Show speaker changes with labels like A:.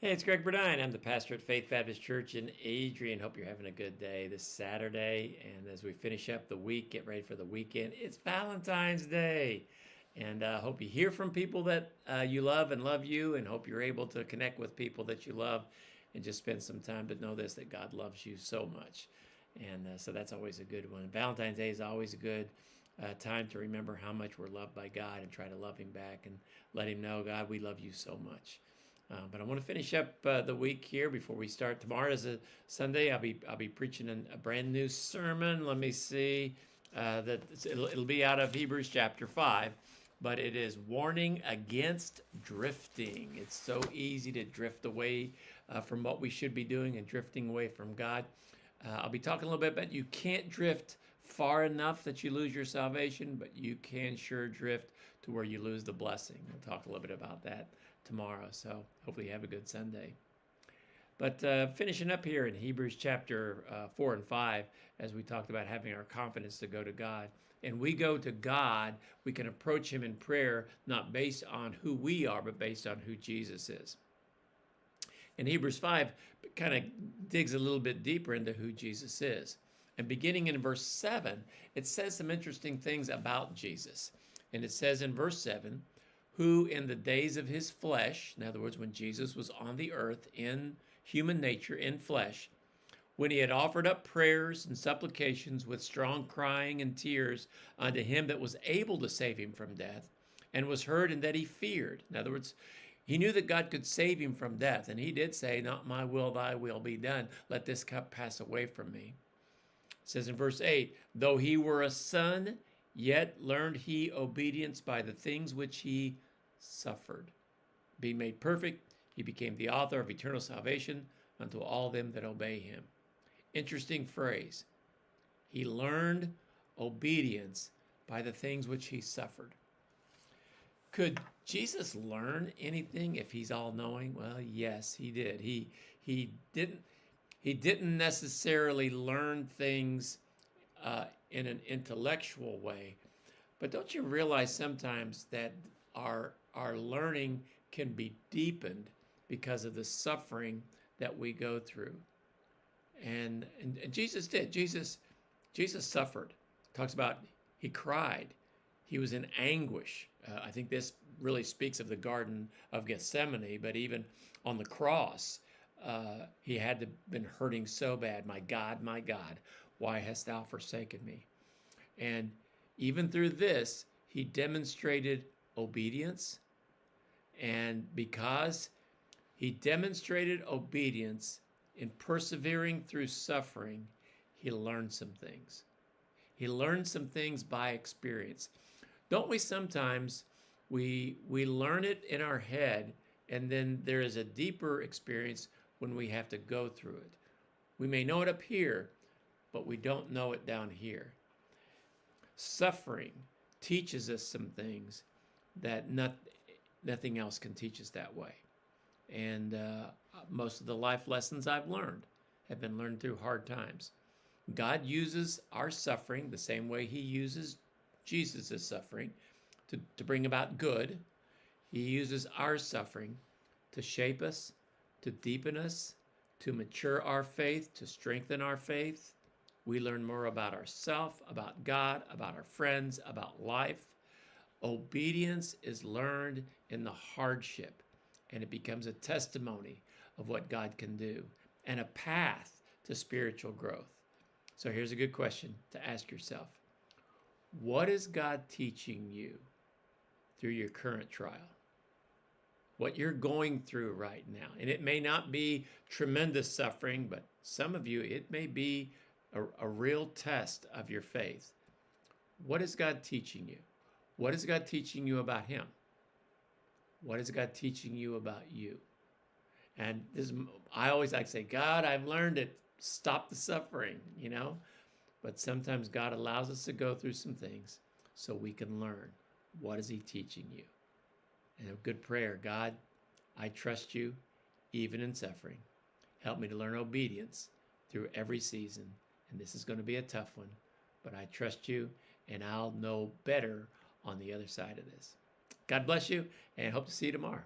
A: Hey, it's Greg Burdine. I'm the pastor at Faith Baptist Church in Adrian. Hope you're having a good day this Saturday. And as we finish up the week, get ready for the weekend, it's Valentine's Day. And I hope you hear from people that you love and love you, and hope you're able to connect with people that you love and just spend some time to know this, that God loves you so much. And so that's always a good one. Valentine's Day is always a good time to remember how much we're loved by God and try to love Him back and let Him know, God, we love you so much. But I want to finish up the week here before we start. Tomorrow is a Sunday. I'll be preaching a brand new sermon. Let me see. It'll be out of Hebrews chapter 5, but it is warning against drifting. It's so easy to drift away from what we should be doing and drifting away from God. I'll be talking a little bit about you can't drift far enough that you lose your salvation, but you can sure drift to where you lose the blessing. We'll talk a little bit about that tomorrow, so hopefully you have a good Sunday. But finishing up here in Hebrews chapter 4 and 5, as we talked about having our confidence to go to God. And we go to God, we can approach Him in prayer, not based on who we are, but based on who Jesus is. And Hebrews 5 kind of digs a little bit deeper into who Jesus is. And beginning in verse 7, it says some interesting things about Jesus. And it says in verse 7, who in the days of his flesh, in other words, when Jesus was on the earth in human nature, in flesh, when he had offered up prayers and supplications with strong crying and tears unto him that was able to save him from death, and was heard in that he feared. In other words, he knew that God could save him from death, and he did say, not my will, thy will be done. Let this cup pass away from me. It says in verse 8, though he were a son, yet learned he obedience by the things which he suffered. Being made perfect, he became the author of eternal salvation unto all them that obey him. Interesting phrase. He learned obedience by the things which he suffered. Could Jesus learn anything if he's all-knowing? Well, yes, he did. He didn't necessarily learn things in an intellectual way, but don't you realize sometimes that our learning can be deepened because of the suffering that we go through? And Jesus did. Jesus suffered. Talks about he cried. He was in anguish. I think this really speaks of the Garden of Gethsemane, but even on the cross, he had to been hurting so bad. My God, why hast thou forsaken me? And even through this, he demonstrated obedience. And because he demonstrated obedience in persevering through suffering, he learned some things. He learned some things by experience. Don't we sometimes, we learn it in our head, and then there is a deeper experience when we have to go through it. We may know it up here, but we don't know it down here. Suffering teaches us some things that nothing else can teach us that way. And most of the life lessons I've learned have been learned through hard times. God uses our suffering the same way he uses Jesus' suffering to bring about good. He uses our suffering to shape us, to deepen us, to mature our faith, to strengthen our faith. We learn more about ourselves, about God, about our friends, about life. Obedience is learned in the hardship, and it becomes a testimony of what God can do and a path to spiritual growth. So here's a good question to ask yourself. What is God teaching you through your current trial? What you're going through right now. And it may not be tremendous suffering, but some of you, it may be a real test of your faith. What is God teaching you? What is God teaching you about him? What is God teaching you about you? And I always like to say, God, I've learned it. Stop the suffering, But sometimes God allows us to go through some things so we can learn. What is he teaching you? And a good prayer, God, I trust you even in suffering. Help me to learn obedience through every season. And this is going to be a tough one, but I trust you, and I'll know better on the other side of this. God bless you, and hope to see you tomorrow.